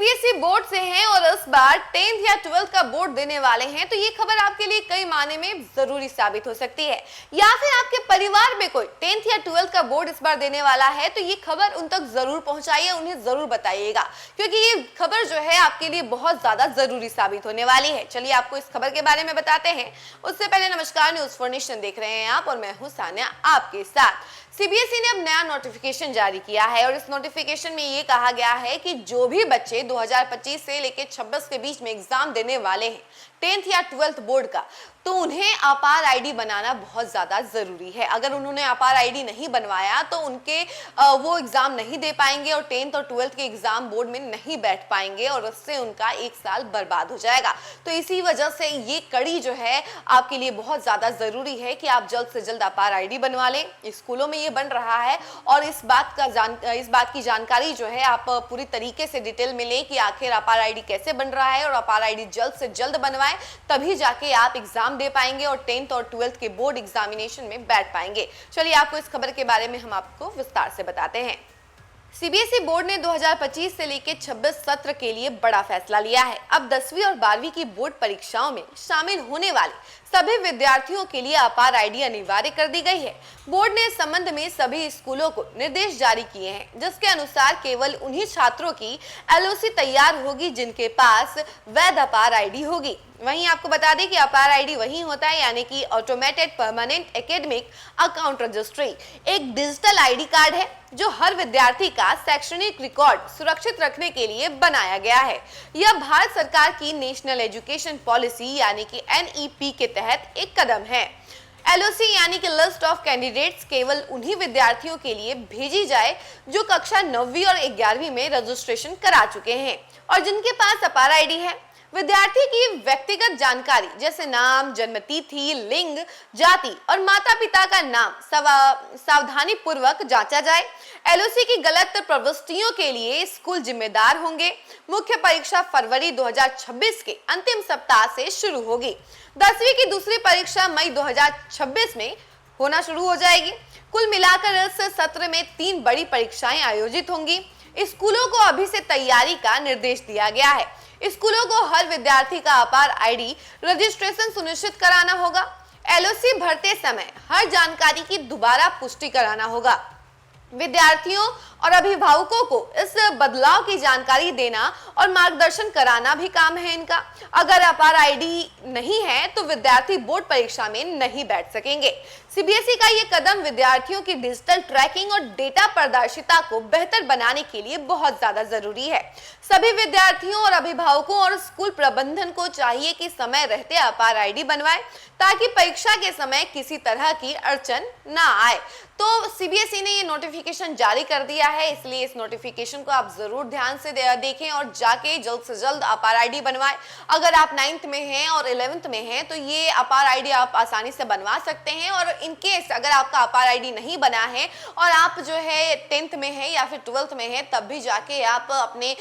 CBSE board से हैं और इस बार 10th या 12th का बोर्ड देने वाले हैं, तो ये खबर आपके लिए कई मायने में जरूरी साबित हो सकती है। या फिर आपके परिवार में कोई 10th या 12th का बोर्ड इस बार देने वाला है, तो ये खबर उन तक जरूर पहुंचाइए, उन्हें जरूर बताइएगा, क्योंकि ये खबर जो है आपके लिए बहुत ज्यादा जरूरी साबित होने वाली है। चलिए आपको इस खबर के बारे में बताते हैं। उससे पहले नमस्कार, न्यूज फॉर नेशन देख रहे हैं आप और मैं हूं सान्या आपके साथ। सीबीएसई ने अब नया नोटिफिकेशन जारी किया है और इस नोटिफिकेशन में ये कहा गया है कि जो भी बच्चे 2025 से लेकर 26 के बीच में एग्जाम देने वाले हैं 10th या 12th बोर्ड का, तो उन्हें अपार आईडी बनाना बहुत ज्यादा जरूरी है। अगर उन्होंने अपार आईडी नहीं बनवाया तो उनके वो एग्जाम नहीं दे पाएंगे और 10th और 12th के एग्जाम बोर्ड में नहीं बैठ पाएंगे और उससे उनका एक साल बर्बाद हो जाएगा। तो इसी वजह से ये कड़ी जो है आपके लिए बहुत ज्यादा जरूरी है कि आप जल्द से जल्द अपार आईडी बनवा लें। स्कूलों में ये बन रहा है और इस बात की जानकारी जो है आप पूरी तरीके से डिटेल में लें कि आखिर अपार आईडी कैसे बन रहा है और अपार आईडी जल्द से जल्द बनवाएं, तभी जाके आप एग्जाम दे पाएंगे और 10th और 12th के बोर्ड एग्जामिनेशन में बैठ पाएंगे। चलिए आपको इस खबर के बारे में हम आपको विस्तार से बताते हैं। सीबीएसई बोर्ड ने 2025 से लेकर 26 सत्र के लिए बड़ा फैसला लिया है। अब 10वीं और 12वीं की बोर्ड परीक्षाओं में शामिल होने वाले सभी विद्यार्थियों के लिए अपार आईडी अनिवार्य कर दी गई है। बोर्ड ने इस संबंध में सभी स्कूलों को निर्देश जारी किए हैं, जिसके अनुसार केवल उन्हीं छात्रों की एलओसी तैयार होगी जिनके पास वैध अपार आईडी होगी। वहीं आपको बता दें कि अपार आईडी वही होता है, यानी कि automated permanent academic account registry, एक डिजिटल आईडी कार्ड है जो हर विद्यार्थी का शैक्षणिक रिकॉर्ड सुरक्षित रखने के लिए बनाया गया है। यह भारत सरकार की नेशनल एजुकेशन पॉलिसी यानी कि एनईपी के तहत एक कदम है। एलओसी यानी कि लिस्ट ऑफ कैंडिडेट्स केवल उन्हीं विद्यार्थियों के लिए भेजी जाए जो कक्षा 9वीं और 11वीं में रजिस्ट्रेशन करा चुके हैं और जिनके पास अपार आईडी है। विद्यार्थी की व्यक्तिगत जानकारी जैसे नाम, जन्मतिथि, लिंग, जाति और माता पिता का नाम सावधानी पूर्वक जांचा जाए। एलओसी की गलत प्रविष्टियों के लिए स्कूल जिम्मेदार होंगे। मुख्य परीक्षा फरवरी 2026 के अंतिम सप्ताह से शुरू होगी। 10वीं की दूसरी परीक्षा मई 2026 में होना शुरू हो जाएगी। कुल मिलाकर इस सत्र में 3 बड़ी परीक्षाएं आयोजित होंगी। स्कूलों को अभी से तैयारी का निर्देश दिया गया है। स्कूलों को हर विद्यार्थी का अपार आईडी रजिस्ट्रेशन सुनिश्चित कराना होगा। एलओसी भरते समय हर जानकारी की दोबारा पुष्टि कराना होगा। विद्यार्थियों और अभिभावकों को इस बदलाव की जानकारी देना और मार्गदर्शन कराना भी काम है इनका। अगर अपार आईडी नहीं है तो विद्यार्थी बोर्ड परीक्षा में नहीं बैठ सकेंगे। सीबीएसई का ये कदम विद्यार्थियों की डिजिटल ट्रैकिंग और डेटा पारदर्शिता को बेहतर बनाने के लिए बहुत ज्यादा जरूरी है। सभी विद्यार्थियों और अभिभावकों और स्कूल प्रबंधन को चाहिए कि समय रहते अपार आईडी बनवाएं, ताकि परीक्षा के समय किसी तरह की अड़चन ना आए। तो सीबीएसई ने ये नोटिफिकेशन जारी कर दिया है, इसलिए इस नोटिफिकेशन को आप जरूर ध्यान से देखें और जाके जल्द से जल्द अपार आईडी बनवाएं। अगर आप 9th में हैं और 11th में हैं तो ये अपार आईडी आप आसानी से बनवा सकते हैं। और इन केस अगर आपका अपार आईडी नहीं बना है और आप जो है 10th में हैं या फिर 12th में हैं, तब भी जाके आप अपने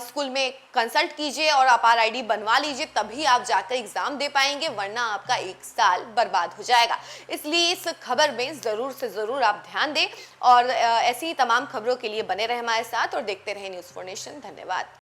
स्कूल में कंसल्ट कीजिए और अपार आईडी बनवा लीजिए, तभी आप जाकर एग्जाम दे पाएंगे, वरना आपका एक साल बर्बाद हो जाएगा। इसलिए इस खबर में जरूर से जरूर आप ध्यान दें और ऐसी तमाम खबरों के लिए बने रहे हमारे साथ और देखते रहे न्यूज फॉर नेशन। धन्यवाद।